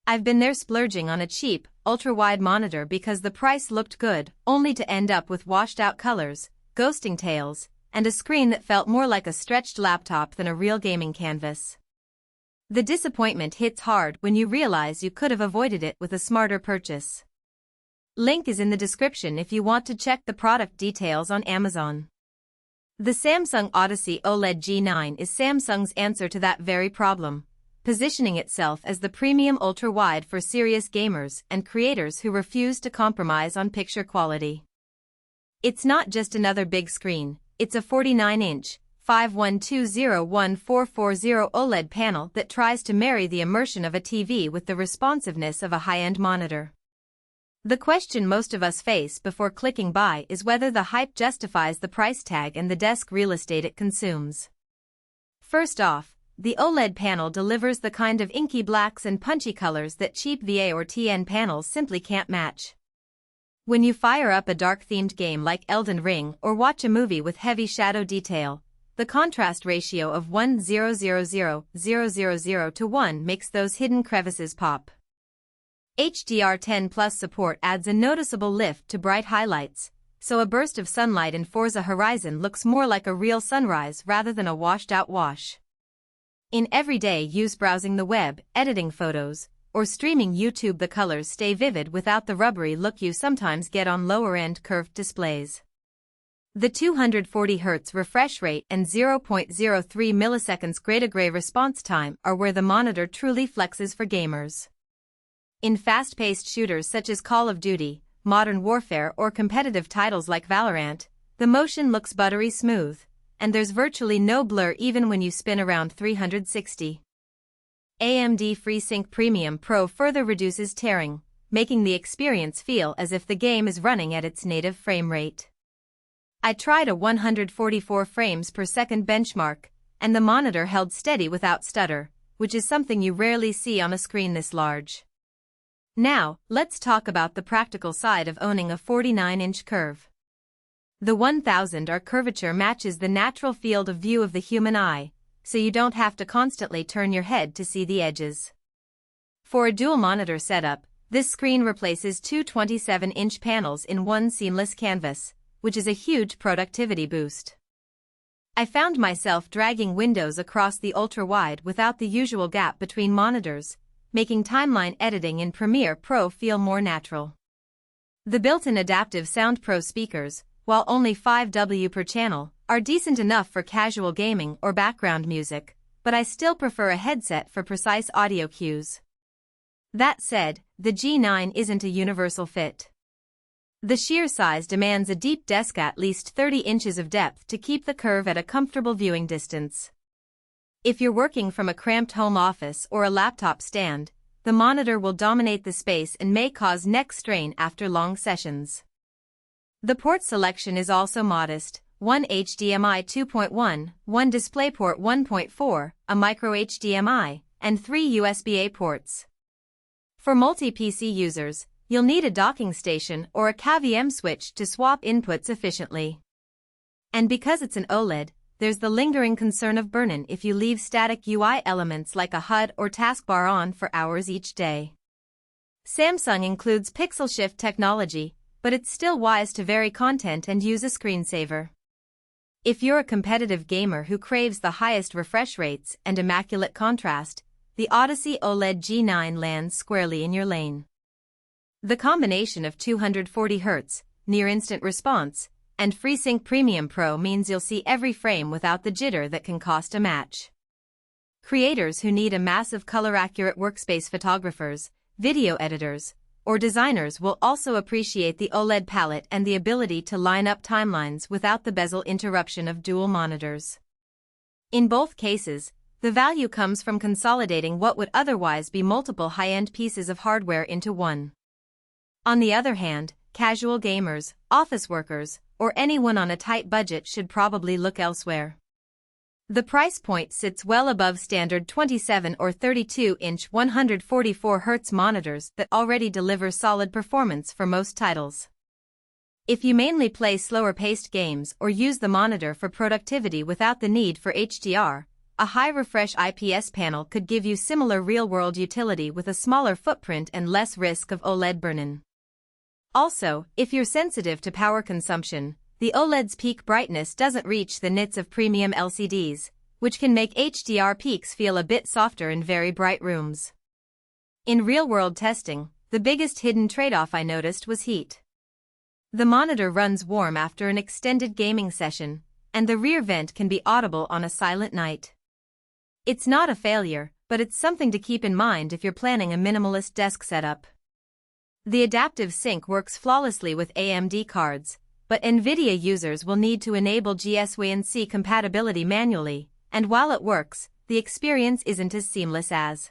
I've been there splurging on a cheap, ultra-wide monitor because the price looked good, only to end up with washed-out colors, ghosting tails, and a screen that felt more like a stretched laptop than a real gaming canvas. The disappointment hits hard when you realize you could have avoided it with a smarter purchase. Link is in the description if you want to check the product details on Amazon. The Samsung Odyssey OLED G9 is Samsung's answer to that very problem, positioning itself as the premium ultra-wide for serious gamers and creators who refuse to compromise on picture quality. It's not just another big screen, it's a 49-inch, 51201440 OLED panel that tries to marry the immersion of a TV with the responsiveness of a high-end monitor. The question most of us face before clicking buy is whether the hype justifies the price tag and the desk real estate it consumes. First off, the OLED panel delivers the kind of inky blacks and punchy colors that cheap VA or TN panels simply can't match. When you fire up a dark-themed game like Elden Ring or watch a movie with heavy shadow detail, the contrast ratio of 1:0:0:0:0:0 to 1 makes those hidden crevices pop. HDR10 Plus support adds a noticeable lift to bright highlights, so a burst of sunlight in Forza Horizon looks more like a real sunrise rather than a washed-out wash. In everyday use browsing the web, editing photos, or streaming YouTube, the colors stay vivid without the rubbery look you sometimes get on lower-end curved displays. The 240Hz refresh rate and 0.03 milliseconds gray-to-gray response time are where the monitor truly flexes for gamers. In fast-paced shooters such as Call of Duty, Modern Warfare or competitive titles like Valorant, the motion looks buttery smooth, and there's virtually no blur even when you spin around 360. AMD FreeSync Premium Pro further reduces tearing, making the experience feel as if the game is running at its native frame rate. I tried a 144 frames per second benchmark, and the monitor held steady without stutter, which is something you rarely see on a screen this large. Now, let's talk about the practical side of owning a 49-inch curve. The 1000R curvature matches the natural field of view of the human eye, so you don't have to constantly turn your head to see the edges. For a dual-monitor setup, this screen replaces two 27-inch panels in one seamless canvas, which is a huge productivity boost. I found myself dragging windows across the ultra-wide without the usual gap between monitors, making timeline editing in Premiere Pro feel more natural. The built-in adaptive Sound Pro speakers, while only 5W per channel, are decent enough for casual gaming or background music, but I still prefer a headset for precise audio cues. That said, the G9 isn't a universal fit. The sheer size demands a deep desk at least 30 inches of depth to keep the curve at a comfortable viewing distance. If you're working from a cramped home office or a laptop stand, the monitor will dominate the space and may cause neck strain after long sessions. The port selection is also modest: one HDMI 2.1, one DisplayPort 1.4, a micro HDMI, and 3 USB-A ports. For multi-PC users, you'll need a docking station or a KVM switch to swap inputs efficiently. And because it's an OLED, there's the lingering concern of burn-in if you leave static UI elements like a HUD or taskbar on for hours each day. Samsung includes pixel shift technology, but it's still wise to vary content and use a screensaver. If you're a competitive gamer who craves the highest refresh rates and immaculate contrast, the Odyssey OLED G9 lands squarely in your lane. The combination of 240Hz, near-instant response, and FreeSync Premium Pro means you'll see every frame without the jitter that can cost a match. Creators who need a massive color-accurate workspace, photographers, video editors, or designers will also appreciate the OLED palette and the ability to line up timelines without the bezel interruption of dual monitors. In both cases, the value comes from consolidating what would otherwise be multiple high-end pieces of hardware into one. On the other hand, casual gamers, office workers, or anyone on a tight budget should probably look elsewhere. The price point sits well above standard 27 or 32-inch 144Hz monitors that already deliver solid performance for most titles. If you mainly play slower-paced games or use the monitor for productivity without the need for HDR, a high-refresh IPS panel could give you similar real-world utility with a smaller footprint and less risk of OLED burn-in. Also, if you're sensitive to power consumption, the OLED's peak brightness doesn't reach the nits of premium LCDs, which can make HDR peaks feel a bit softer in very bright rooms. In real-world testing, the biggest hidden trade-off I noticed was heat. The monitor runs warm after an extended gaming session, and the rear vent can be audible on a silent night. It's not a failure, but it's something to keep in mind if you're planning a minimalist desk setup. The adaptive sync works flawlessly with AMD cards, but NVIDIA users will need to enable GSWC compatibility manually, and while it works, the experience isn't as seamless as